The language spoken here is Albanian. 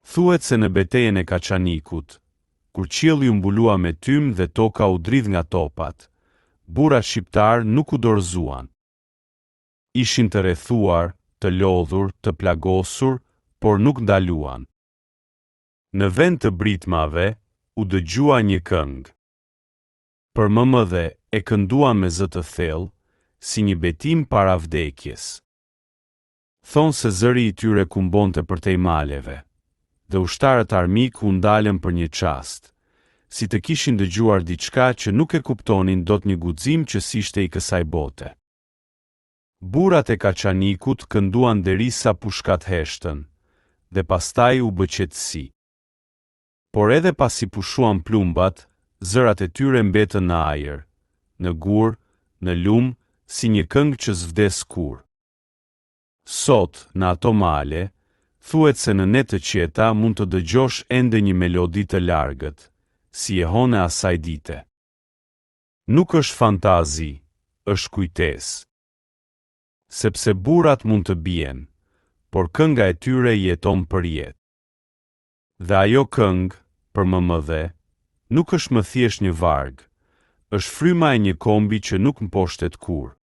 Thuhet se në betejën e Kaçanikut, kur qielli u mbulua me tym dhe toka u dridh nga topat, burrat shqiptar nuk u dorëzuan. Ishin të rrethuar, të lodhur, të plagosur, por nuk ndaluan. Në vend të britmave, u dëgjua një këngë. Për mëmëdhe e kënduan me zë të thellë, si një betim para vdekjes. Thonë se zëri i tyre kumbonte përtej maleve, dhe ushtarët armik u ndalën për një çast, si të kishin dëgjuar diçka që nuk e kuptonin dot, një guxim që s'ishte i kësaj bote. Burrat e Kaçanikut kënduan derisa pushkat heshtën, dhe pastaj u bë qetësi. Por edhe pasi pushuan plumbat, zërat e tyre mbetën në ajër, në gur, në lum, si një këngë që s'vdes kur. Sot, në ato male, thuhet se në net të qeta mund të dëgjosh ende një melodi të largët, si e hone asaj dite. Nuk është fantazi, është kujtesë. Sepse burrat mund të bien, por kënga e tyre jeton përjetë. Dhe ajo këngë, për mëmëdhe, nuk është më thjesht një varg, është fryma e një kombi që nuk mposhtet kur.